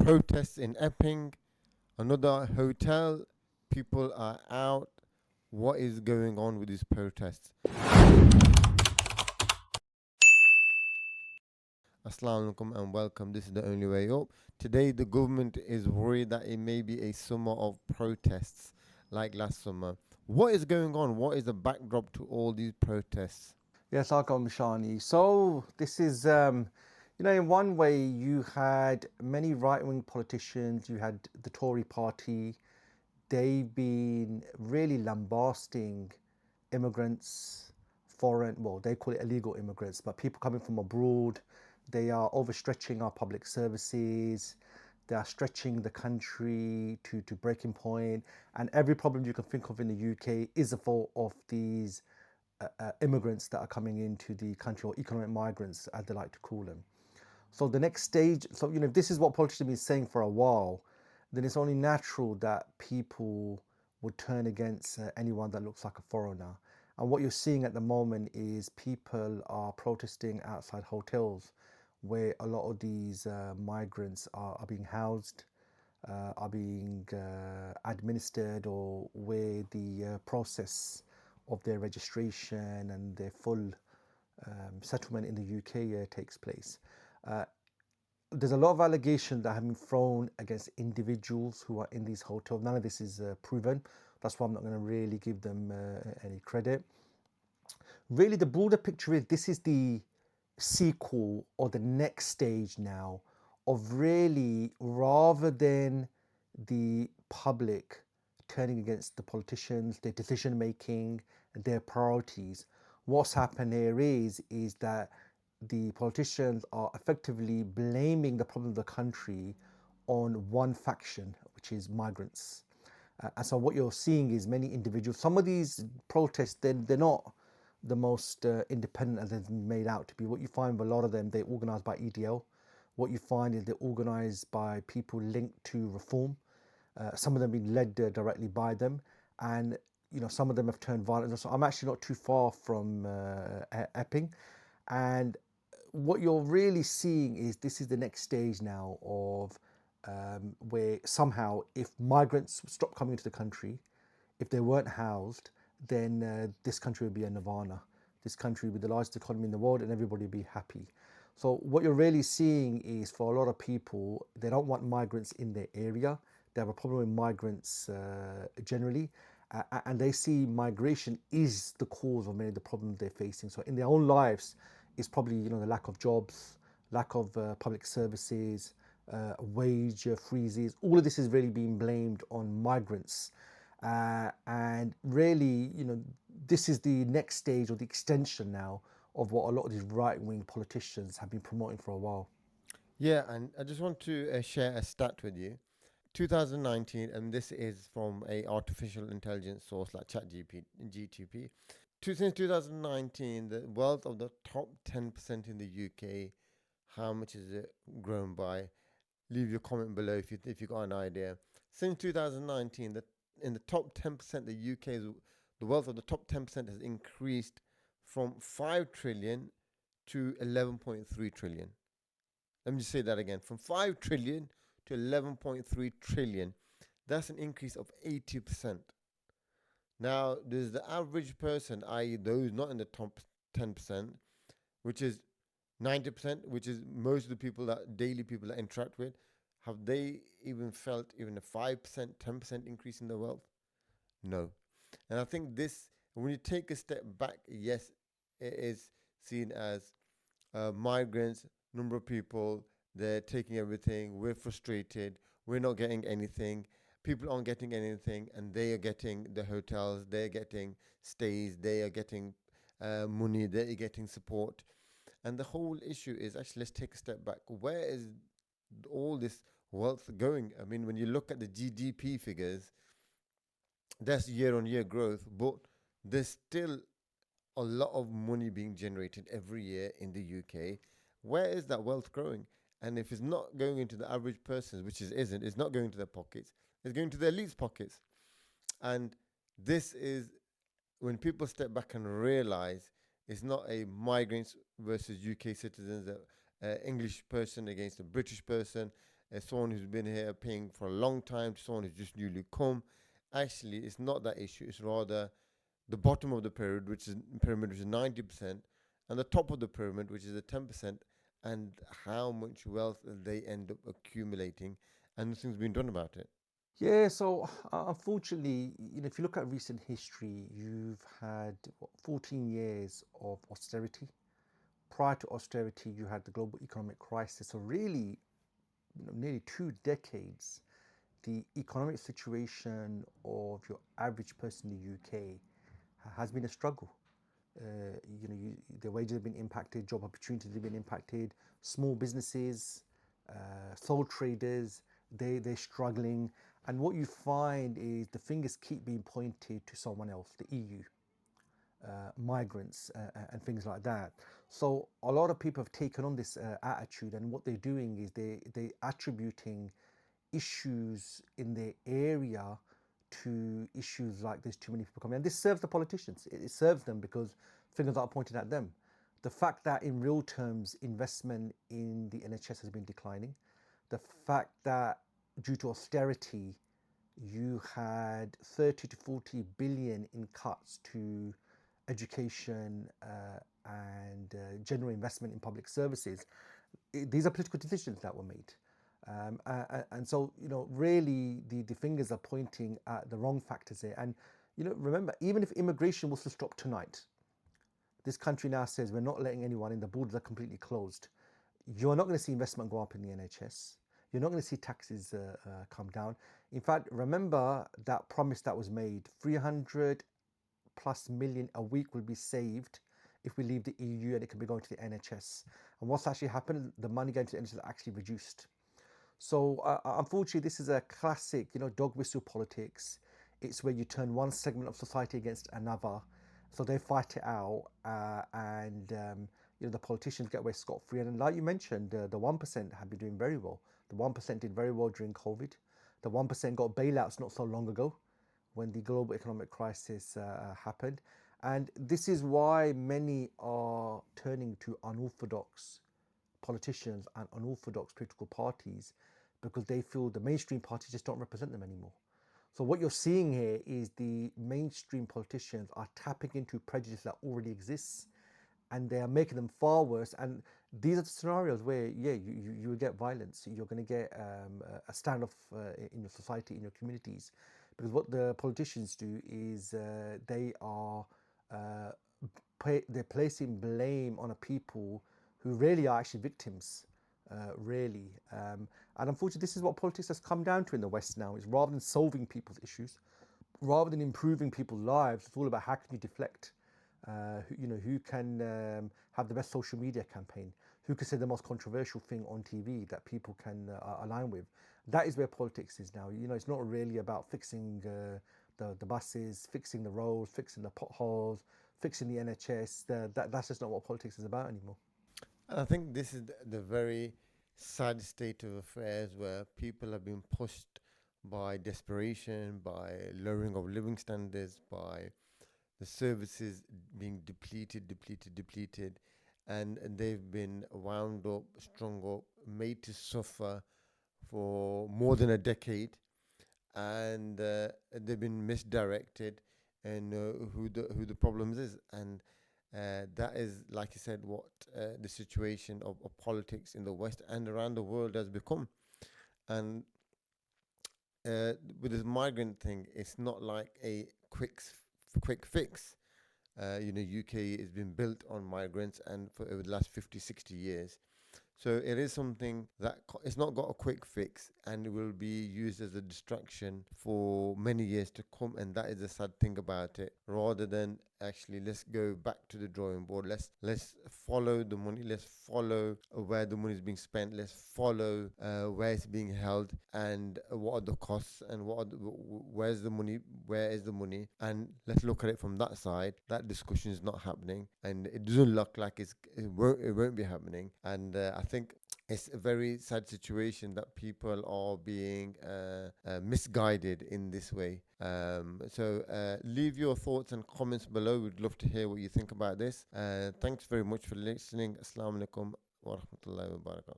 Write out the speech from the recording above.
Protests in Epping, another hotel. People are out. What is going on with these protests? Assalamu alaikum and welcome. This is the only way up. Today, the government is worried that it may be a summer of protests like last summer. What is going on? What is the backdrop to all these protests? Yes, Akam Shani. So this is, in one way, you had many right-wing politicians. You had the Tory party. They've been really lambasting immigrants, well, they call it illegal immigrants, but people coming from abroad. They are overstretching our public services. They are stretching the country to breaking point, and every problem you can think of in the UK is a fault of these immigrants that are coming into the country, or economic migrants, as they like to call them. So the next stage, if this is what politicians have been saying for a while, then it's only natural that people would turn against anyone that looks like a foreigner. And what you're seeing at the moment is people are protesting outside hotels where a lot of these migrants are being housed, are being administered, or where the process of their registration and their full settlement in the UK takes place. Uh, there's a lot of allegations that have been thrown against individuals who are in these hotels. None of this is proven. That's why I'm not going to really give them any credit. Really, the broader picture is this is the sequel or the next stage now of, really, rather than the public turning against the politicians, their decision making, their priorities. What's happened here is that the politicians are effectively blaming the problem of the country on one faction, which is migrants. And so what you're seeing is many individuals. Some of these protests, they're not the most independent as they've been made out to be. What you find with a lot of them, they're organised by EDL. What you find is they're organised by people linked to reform. Some of them being led directly by them, and some of them have turned violent. So I'm actually not too far from Epping, and what you're really seeing is this is the next stage now of where somehow, if migrants stop coming into the country, if they weren't housed, then this country would be a nirvana. This country would be the largest economy in the world, and everybody would be happy. So what you're really seeing is, for a lot of people, they don't want migrants in their area. They have a problem with migrants generally, and they see migration is the cause of many of the problems they're facing. So in their own lives, it's probably the lack of jobs, lack of public services, wage freezes. All of this is really being blamed on migrants. And really, this is the next stage, or the extension now, of what a lot of these right-wing politicians have been promoting for a while. Yeah, and I just want to share a stat with you. 2019, and this is from a artificial intelligence source like ChatGPT. Since 2019, the wealth of the top 10% in the UK, how much is it grown by? Leave your comment below if you got an idea. Since 2019, in the top 10%, the wealth of the top 10% has increased from 5 trillion to 11.3 trillion. Let me just say that again, from 5 trillion to 11.3 trillion. That's an increase of 80%. Now, there's the average person, i.e., those not in the top 10%, which is 90%, which is most of the daily people that interact with. Have they even felt even a 5%, 10% increase in their wealth? No. And I think this, when you take a step back, yes, it is seen as migrants, number of people, they're taking everything, we're frustrated, we're not getting anything, people aren't getting anything, and they are getting the hotels, they're getting stays, they are getting money, they're getting support. And the whole issue is, actually, let's take a step back. Where is all this wealth going? I mean, when you look at the GDP figures, that's year on year growth, but there's still a lot of money being generated every year in the UK. Where is that wealth growing? And if it's not going into the average person's, which it isn't, it's not going to their pockets, it's going to the elite's pockets. And this is when people step back and realize it's not a migrants versus UK citizens, English person against a British person, someone who's been here paying for a long time to someone who's just newly come. Actually, it's not that issue. It's rather the bottom of the pyramid, which is 90%, and the top of the pyramid, which is the 10%, and how much wealth they end up accumulating, and nothing's been done about it. Yeah, so unfortunately, if you look at recent history, you've had 14 years of austerity. Prior to austerity, you had the global economic crisis. So really, nearly 2 decades, the economic situation of your average person in the UK has been a struggle. The wages have been impacted, job opportunities have been impacted, small businesses, sole traders, they're struggling. And what you find is the fingers keep being pointed to someone else, the EU, migrants, and things like that. So a lot of people have taken on this attitude, and what they're doing is they're attributing issues in their area to issues like there's too many people coming. And this serves the politicians. It serves them because fingers are pointed at them. The fact that in real terms investment in the NHS has been declining, the fact that due to austerity you had 30 to 40 billion in cuts to education and general investment in public services. These are political decisions that were made. And so, really the fingers are pointing at the wrong factors here. And, remember, even if immigration was to stop tonight, this country now says we're not letting anyone in, the borders are completely closed. You're not going to see investment go up in the NHS. You're not going to see taxes come down. In fact, remember that promise that was made, 300 plus million a week will be saved if we leave the EU, and it can be going to the NHS. And what's actually happened, the money going to the NHS actually reduced. So unfortunately, this is a classic, dog whistle politics. It's where you turn one segment of society against another, so they fight it out, and the politicians get away scot free. And like you mentioned, the 1% have been doing very well. The 1% did very well during COVID. The 1% got bailouts not so long ago, when the global economic crisis happened. And this is why many are turning to unorthodox politicians and unorthodox political parties, because they feel the mainstream parties just don't represent them anymore. So what you're seeing here is the mainstream politicians are tapping into prejudice that already exists, and they are making them far worse. And these are the scenarios where, yeah, you will get violence. You're going to get a standoff in your society, in your communities, because what the politicians do is uh, they're placing blame on a people who really are actually victims, really. And unfortunately, this is what politics has come down to in the West now. Is rather than solving people's issues, rather than improving people's lives, it's all about how can you deflect. Who can have the best social media campaign? Who can say the most controversial thing on TV that people can align with? That is where politics is now. It's not really about fixing the buses, fixing the roads, fixing the potholes, fixing the NHS. That's just not what politics is about anymore. And I think this is the very sad state of affairs where people have been pushed by desperation, by lowering of living standards, by the services being depleted, and they've been wound up, strung up, made to suffer for more than a decade, and they've been misdirected, and who the problems is, and that is, like you said, what the situation of politics in the West and around the world has become. And with this migrant thing, it's not like a quick fix. UK has been built on migrants and for over the last 50, 60 years. So it is something that it's not got a quick fix, and it will be used as a distraction for many years to come. And that is the sad thing about it. Rather than actually, let's go back to the drawing board. Let's follow the money. Let's follow where the money is being spent. Let's follow where it's being held, and what are the costs, and where's the money, where is the money, and let's look at it from that side. That discussion is not happening, and it doesn't look like it won't be happening. And I think it's a very sad situation that people are being misguided in this way. So leave your thoughts and comments below. We'd love to hear what you think about this. Thanks very much for listening. Assalamu alaikum wa rahmatullahi wa barakatuh.